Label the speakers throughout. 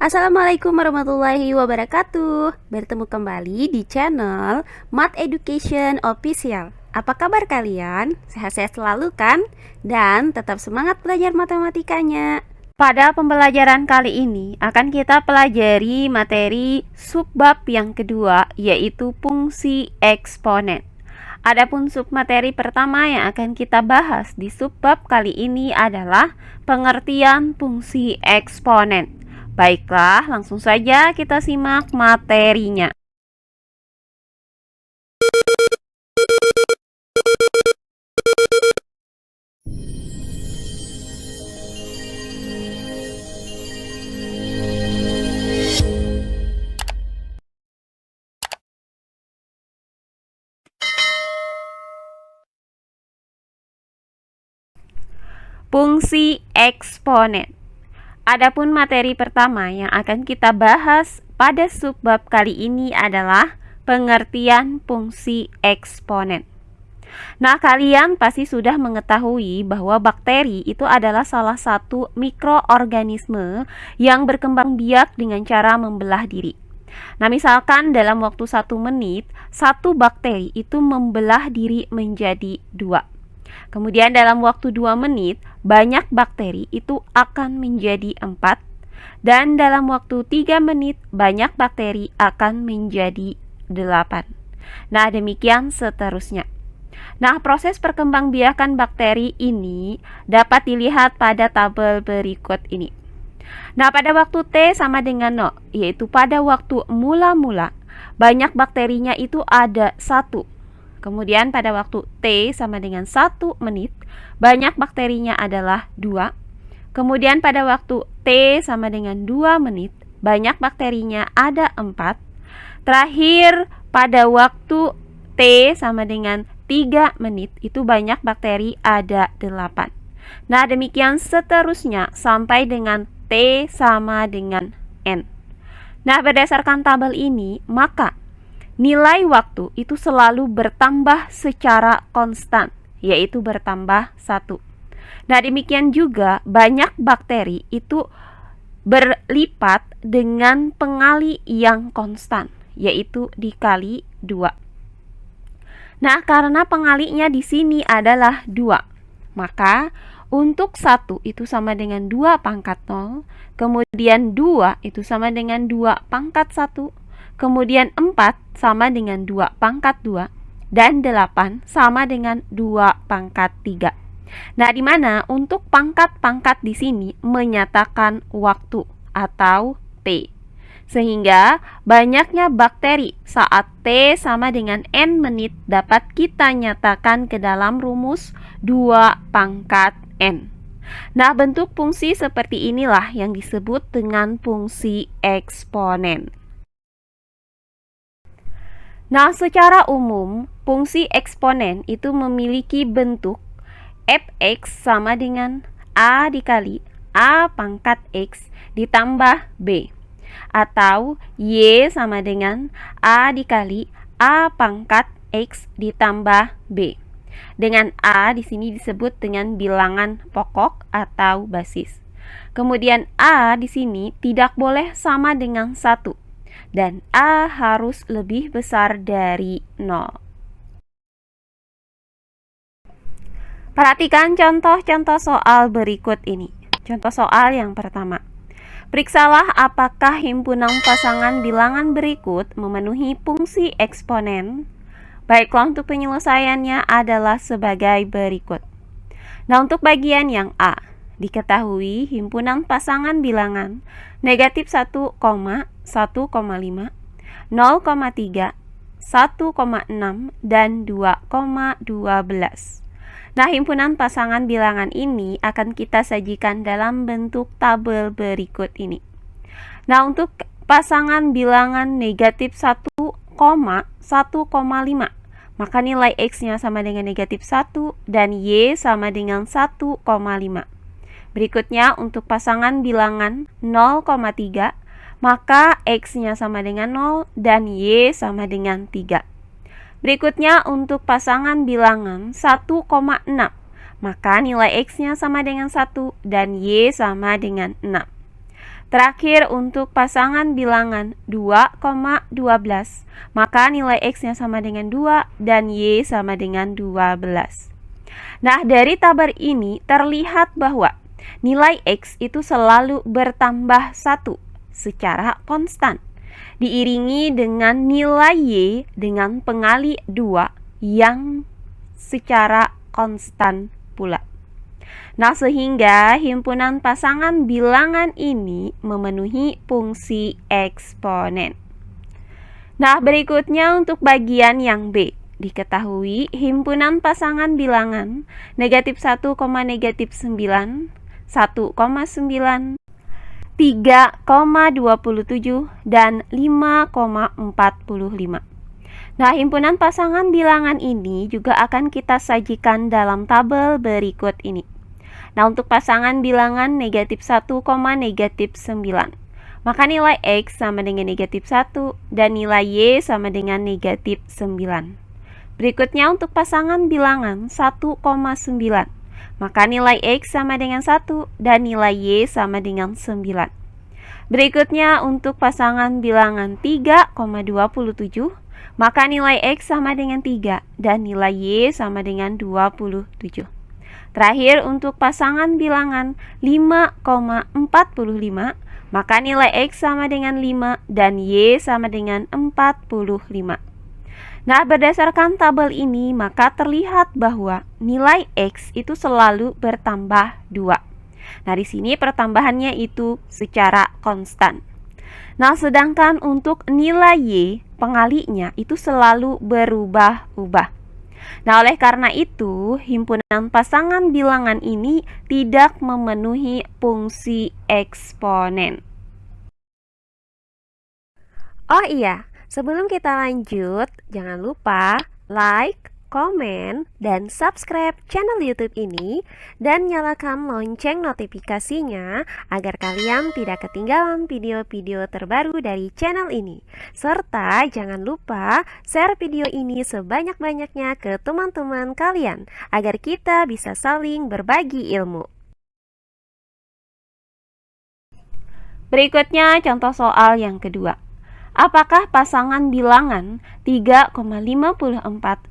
Speaker 1: Assalamualaikum warahmatullahi wabarakatuh. Bertemu kembali di channel Math Education Official. Apa kabar kalian? Sehat-sehat selalu kan? Dan tetap semangat belajar matematikanya. Pada pembelajaran kali ini akan kita pelajari materi subbab yang kedua, yaitu fungsi eksponen. Adapun submateri pertama yang akan kita bahas di subbab kali ini adalah pengertian fungsi eksponen. Baiklah, langsung saja kita simak materinya. Fungsi eksponen. Adapun materi pertama yang akan kita bahas pada subbab kali ini adalah pengertian fungsi eksponen. Nah, kalian pasti sudah mengetahui bahwa bakteri itu adalah salah satu mikroorganisme yang berkembang biak dengan cara membelah diri. Nah, misalkan dalam waktu 1 menit, satu bakteri itu membelah diri menjadi 2. Kemudian dalam waktu 2 menit, banyak bakteri itu akan menjadi 4. Dan dalam waktu 3 menit, banyak bakteri akan menjadi 8. Nah, demikian seterusnya. Nah, proses perkembangbiakan bakteri ini dapat dilihat pada tabel berikut ini. Nah, pada waktu T sama dengan 0, yaitu pada waktu mula-mula, banyak bakterinya itu ada 1. Kemudian pada waktu T sama dengan 1 menit, banyak bakterinya adalah 2. Kemudian pada waktu T sama dengan 2 menit, banyak bakterinya ada 4. Terakhir pada waktu T sama dengan 3 menit, itu banyak bakteri ada 8. Nah, demikian seterusnya sampai dengan T sama dengan N. Nah, berdasarkan tabel ini, maka nilai waktu itu selalu bertambah secara konstan, yaitu bertambah 1. Nah, demikian juga banyak bakteri itu berlipat dengan pengali yang konstan, yaitu dikali 2. Nah, karena pengalinya di sini adalah 2, maka untuk 1 itu sama dengan 2 pangkat 0, kemudian 2 itu sama dengan 2 pangkat 1, kemudian 4 sama dengan 2 pangkat 2, dan 8 sama dengan 2 pangkat 3. Nah, di mana untuk pangkat-pangkat di sini menyatakan waktu atau T. Sehingga banyaknya bakteri saat T sama dengan N menit dapat kita nyatakan ke dalam rumus 2 pangkat N. Nah, bentuk fungsi seperti inilah yang disebut dengan fungsi eksponen. Nah, secara umum, fungsi eksponen itu memiliki bentuk fx sama dengan a dikali a pangkat x ditambah b, atau y sama dengan a dikali a pangkat x ditambah b. Dengan a di sini disebut dengan bilangan pokok atau basis. Kemudian a di sini tidak boleh sama dengan 1. Dan A harus lebih besar dari 0. Perhatikan contoh-contoh soal berikut ini. Contoh soal yang pertama. Periksalah apakah himpunan pasangan bilangan berikut memenuhi fungsi eksponen. Baiklah, untuk penyelesaiannya adalah sebagai berikut. Nah, untuk bagian yang A, diketahui himpunan pasangan bilangan negatif 1, 1,5, 0,3, 1,6, dan 2,12. Nah, himpunan pasangan bilangan ini akan kita sajikan dalam bentuk tabel berikut ini. Nah, untuk pasangan bilangan negatif 1, 1,5, maka nilai X-nya sama dengan negatif 1 dan Y sama dengan 1,5. Berikutnya untuk pasangan bilangan 0,3, maka X-nya sama dengan 0 dan Y sama dengan 3. Berikutnya untuk pasangan bilangan 1,6, maka nilai X-nya sama dengan 1 dan Y sama dengan 6. Terakhir untuk pasangan bilangan 2,12, maka nilai X-nya sama dengan 2 dan Y sama dengan 12. Nah, dari tabel ini terlihat bahwa nilai X itu selalu bertambah 1 secara konstan, diiringi dengan nilai Y dengan pengali 2 yang secara konstan pula. Nah, sehingga himpunan pasangan bilangan ini memenuhi fungsi eksponen. Nah, berikutnya untuk bagian yang B. Diketahui himpunan pasangan bilangan negatif 1, negatif 9, 1,9, 3,27, dan 5,45. Nah, himpunan pasangan bilangan ini juga akan kita sajikan dalam tabel berikut ini. Nah, untuk pasangan bilangan negatif 1, negatif 9, maka nilai X sama dengan negatif 1 dan nilai Y sama dengan negatif 9. Berikutnya untuk pasangan bilangan 1,9, maka nilai X sama dengan 1 dan nilai Y sama dengan 9. Berikutnya untuk pasangan bilangan 3,27, maka nilai X sama dengan 3 dan nilai Y sama dengan 27. Terakhir untuk pasangan bilangan 5,45, maka nilai X sama dengan 5 dan Y sama dengan 45. Nah, berdasarkan tabel ini maka terlihat bahwa nilai X itu selalu bertambah 2. Nah, di sini pertambahannya itu secara konstan. Nah, sedangkan untuk nilai Y, pengalinya itu selalu berubah-ubah. Nah, oleh karena itu, himpunan pasangan bilangan ini tidak memenuhi fungsi eksponen. Oh iya, sebelum kita lanjut, jangan lupa like, komen, dan subscribe channel YouTube ini dan nyalakan lonceng notifikasinya agar kalian tidak ketinggalan video-video terbaru dari channel ini. Serta jangan lupa share video ini sebanyak-banyaknya ke teman-teman kalian agar kita bisa saling berbagi ilmu. Berikutnya contoh soal yang kedua. Apakah pasangan bilangan 3,54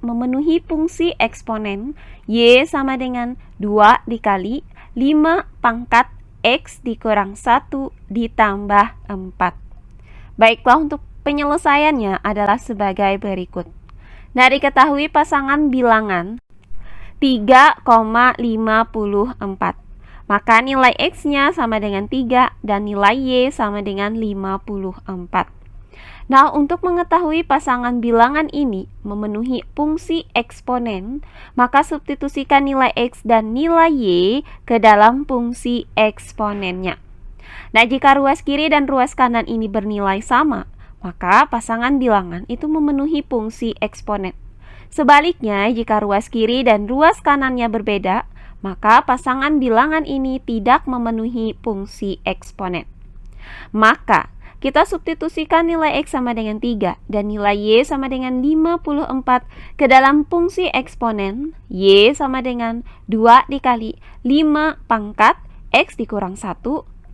Speaker 1: memenuhi fungsi eksponen Y sama dengan 2 dikali 5 pangkat X dikurang 1 ditambah 4? Baiklah, untuk penyelesaiannya adalah sebagai berikut. Nah, diketahui pasangan bilangan 3,54, maka nilai X-nya sama dengan 3 dan nilai Y sama dengan 54. Nah, untuk mengetahui pasangan bilangan ini memenuhi fungsi eksponen, maka substitusikan nilai X dan nilai Y ke dalam fungsi eksponennya. Nah, jika ruas kiri dan ruas kanan ini bernilai sama, maka pasangan bilangan itu memenuhi fungsi eksponen. Sebaliknya, jika ruas kiri dan ruas kanannya berbeda, maka pasangan bilangan ini tidak memenuhi fungsi eksponen. Maka kita substitusikan nilai X sama dengan 3 dan nilai Y sama dengan 54 ke dalam fungsi eksponen. Y sama dengan 2 dikali 5 pangkat X dikurang 1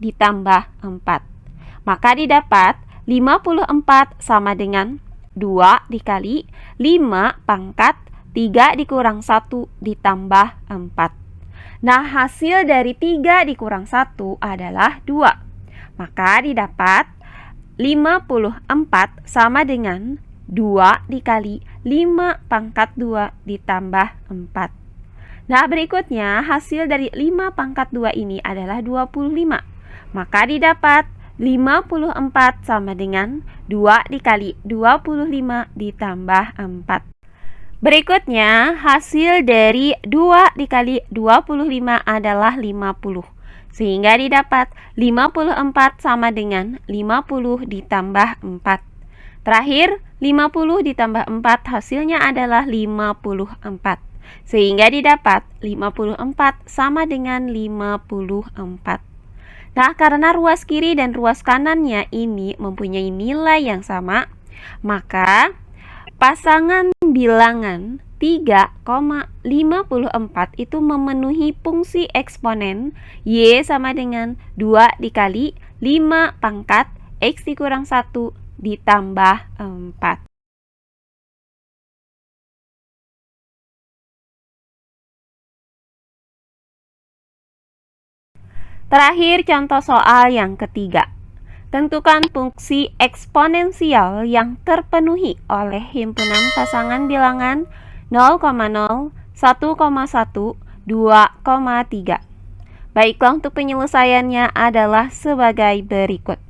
Speaker 1: ditambah 4. Maka didapat 54 sama dengan 2 dikali 5 pangkat 3 dikurang 1 ditambah 4. Nah, hasil dari 3 dikurang 1 adalah 2. Maka didapat 54 sama dengan 2 dikali 5 pangkat 2 ditambah 4. Nah, berikutnya hasil dari 5 pangkat 2 ini adalah 25. Maka didapat 54 sama dengan 2 dikali 25 ditambah 4. Berikutnya hasil dari 2 dikali 25 adalah 50. Sehingga didapat 54 sama dengan 50 ditambah 4. Terakhir, 50 ditambah 4 hasilnya adalah 54. Sehingga didapat 54 sama dengan 54. Nah, karena ruas kiri dan ruas kanannya ini mempunyai nilai yang sama, maka pasangan bilangan 3,54 itu memenuhi fungsi eksponen Y sama dengan 2 dikali 5 pangkat X dikurang 1 ditambah 4. Terakhir, contoh soal yang ketiga. Tentukan fungsi eksponensial yang terpenuhi oleh himpunan pasangan bilangan 0,0, 1,1, 2,3. Baiklah, untuk penyelesaiannya adalah sebagai berikut.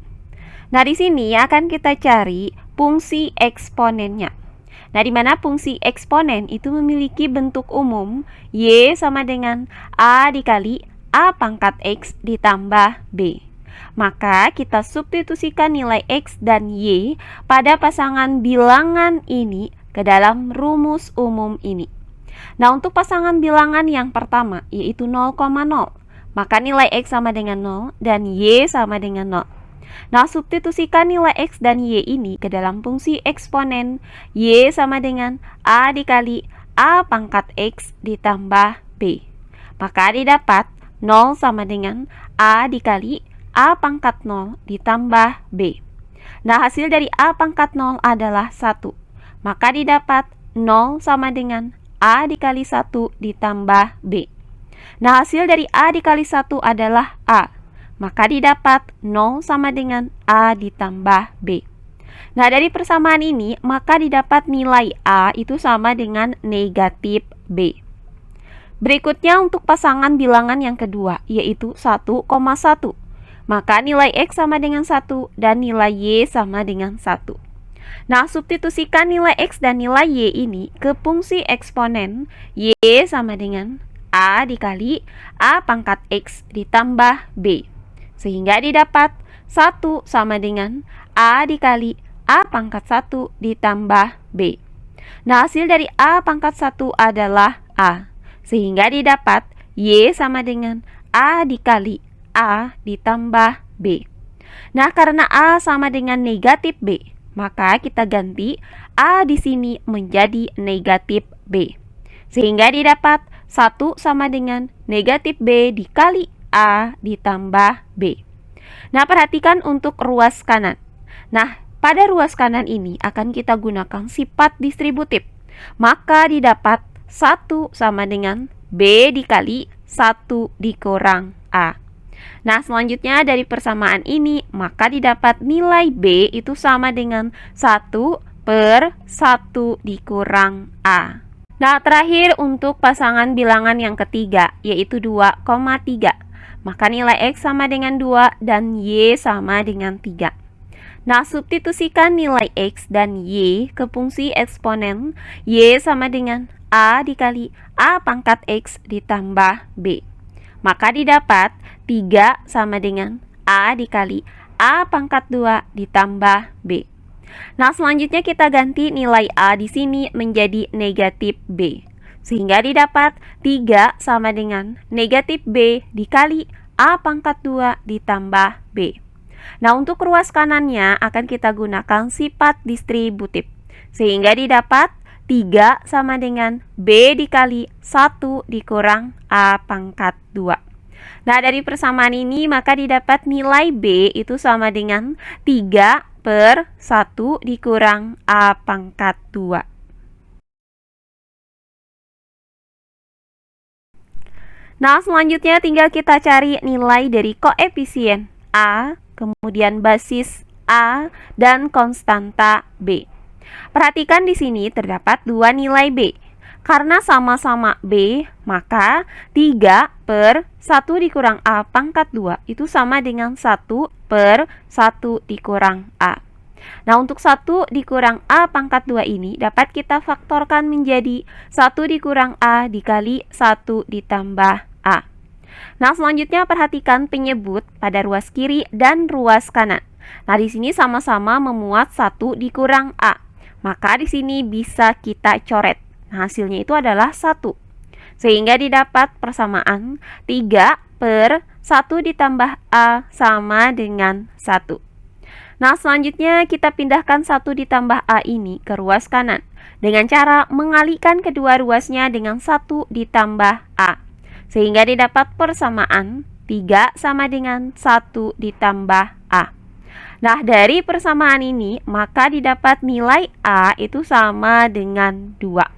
Speaker 1: Nah, di sini akan kita cari fungsi eksponennya. Nah, di mana fungsi eksponen itu memiliki bentuk umum Y sama dengan A dikali A pangkat X ditambah B. Maka kita substitusikan nilai X dan Y pada pasangan bilangan ini ke dalam rumus umum ini. Nah, untuk pasangan bilangan yang pertama yaitu 0,0, maka nilai X sama dengan 0 dan Y sama dengan 0. Nah, substitusikan nilai X dan Y ini ke dalam fungsi eksponen Y sama dengan A dikali A pangkat X ditambah B. Maka didapat 0 sama dengan A dikali A pangkat 0 ditambah B. Nah, hasil dari A pangkat 0 adalah 1. Maka didapat 0 sama dengan A dikali 1 ditambah B. Nah, hasil dari A dikali 1 adalah A. Maka didapat 0 sama dengan A ditambah B. Nah, dari persamaan ini, maka didapat nilai A itu sama dengan negatif B. Berikutnya untuk pasangan bilangan yang kedua, yaitu 1,1. Maka nilai X sama dengan 1 dan nilai Y sama dengan 1. Nah, substitusikan nilai X dan nilai Y ini ke fungsi eksponen Y sama dengan A dikali A pangkat X ditambah B. Sehingga didapat 1 sama dengan A dikali A pangkat 1 ditambah B. Nah, hasil dari A pangkat 1 adalah A. Sehingga didapat Y sama dengan A dikali A ditambah B. Nah, karena A sama dengan negatif B, maka kita ganti A di sini menjadi negatif B. Sehingga didapat 1 sama dengan negatif B dikali A ditambah B. Nah, perhatikan untuk ruas kanan. Nah, pada ruas kanan ini akan kita gunakan sifat distributif. Maka didapat 1 sama dengan B dikali 1 dikurang A. Nah, selanjutnya dari persamaan ini, maka didapat nilai B itu sama dengan 1 per 1 dikurang A. Nah, terakhir untuk pasangan bilangan yang ketiga, yaitu 2,3. Maka nilai X sama dengan 2 dan Y sama dengan 3. Nah, substitusikan nilai X dan Y ke fungsi eksponen Y sama dengan A dikali A pangkat X ditambah B. Maka didapat 3 sama dengan A dikali A pangkat 2 ditambah B. Nah, selanjutnya kita ganti nilai A di sini menjadi negatif B. Sehingga didapat 3 sama dengan negatif B dikali A pangkat 2 ditambah B. Nah, untuk ruas kanannya akan kita gunakan sifat distributif. Sehingga didapat 3 sama dengan B dikali 1 dikurang A pangkat 2. Nah, dari persamaan ini maka didapat nilai B itu sama dengan 3 per 1 dikurang A pangkat 2. Nah, selanjutnya tinggal kita cari nilai dari koefisien A, kemudian basis A, dan konstanta B. Perhatikan di sini terdapat dua nilai B. Karena sama-sama B, maka 3 per 1 dikurang A pangkat 2 itu sama dengan 1 per 1 dikurang A. Nah, untuk 1 dikurang A pangkat 2 ini dapat kita faktorkan menjadi 1 dikurang A dikali 1 ditambah A. Nah, selanjutnya perhatikan penyebut pada ruas kiri dan ruas kanan. Nah, di sini sama-sama memuat 1 dikurang A. Maka di sini bisa kita coret. Nah, hasilnya itu adalah 1. Sehingga didapat persamaan 3 per 1 ditambah A sama dengan 1. Nah, selanjutnya kita pindahkan 1 ditambah A ini ke ruas kanan dengan cara mengalihkan kedua ruasnya dengan 1 ditambah A. Sehingga didapat persamaan 3 sama dengan 1 ditambah A. Nah, dari persamaan ini, maka didapat nilai A itu sama dengan 2.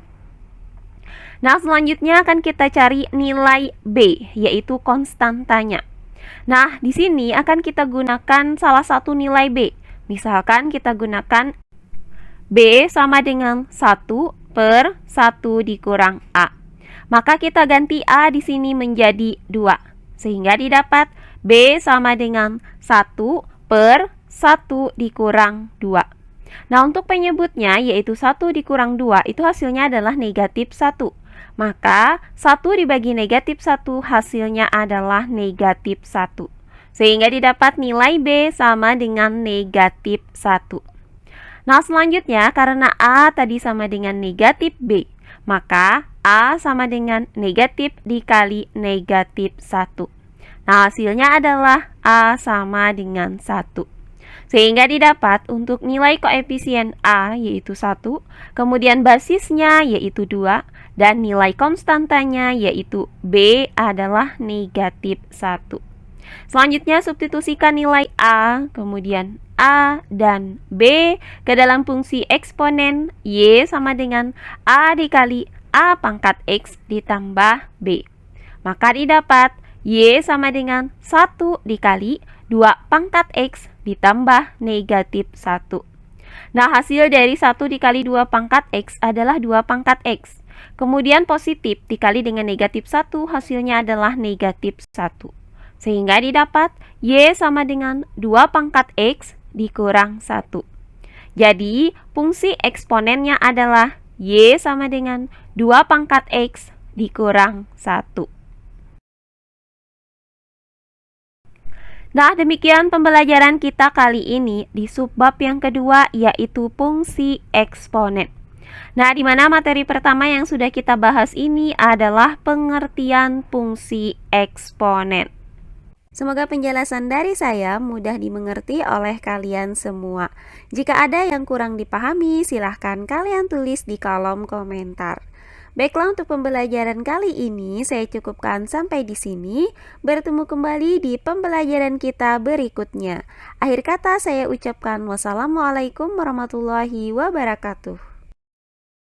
Speaker 1: Nah, selanjutnya akan kita cari nilai B, yaitu konstantanya. Nah, di sini akan kita gunakan salah satu nilai B. Misalkan kita gunakan B sama dengan 1/1 dikurang A. Maka kita ganti A di sini menjadi 2. Sehingga didapat B sama dengan 1/1 dikurang 2. Nah, untuk penyebutnya yaitu 1 dikurang 2 itu hasilnya adalah negatif 1. Maka 1 dibagi negatif 1 hasilnya adalah negatif 1. Sehingga didapat nilai B sama dengan negatif 1. Nah, selanjutnya karena A tadi sama dengan negatif B, maka A sama dengan negatif dikali negatif 1. Nah, hasilnya adalah A sama dengan 1. Sehingga didapat untuk nilai koefisien A yaitu 1, kemudian basisnya yaitu 2, dan nilai konstantanya yaitu B adalah negatif 1. Selanjutnya substitusikan nilai A, kemudian A dan B ke dalam fungsi eksponen Y sama dengan A dikali A pangkat X ditambah B. Maka didapat Y sama dengan 1 dikali 2 pangkat X ditambah negatif 1. Nah, hasil dari 1 dikali 2 pangkat X adalah 2 pangkat X. Kemudian positif dikali dengan negatif 1 hasilnya adalah negatif 1. Sehingga didapat Y sama dengan 2 pangkat X dikurang 1. Jadi, fungsi eksponennya adalah Y sama dengan 2 pangkat X dikurang 1. Nah, demikian pembelajaran kita kali ini di subbab yang kedua yaitu fungsi eksponen. Nah, di mana materi pertama yang sudah kita bahas ini adalah pengertian fungsi eksponen. Semoga penjelasan dari saya mudah dimengerti oleh kalian semua. Jika ada yang kurang dipahami, silahkan kalian tulis di kolom komentar. Baiklah, untuk pembelajaran kali ini saya cukupkan sampai di sini. Bertemu kembali di pembelajaran kita berikutnya. Akhir kata saya ucapkan wassalamualaikum warahmatullahi wabarakatuh.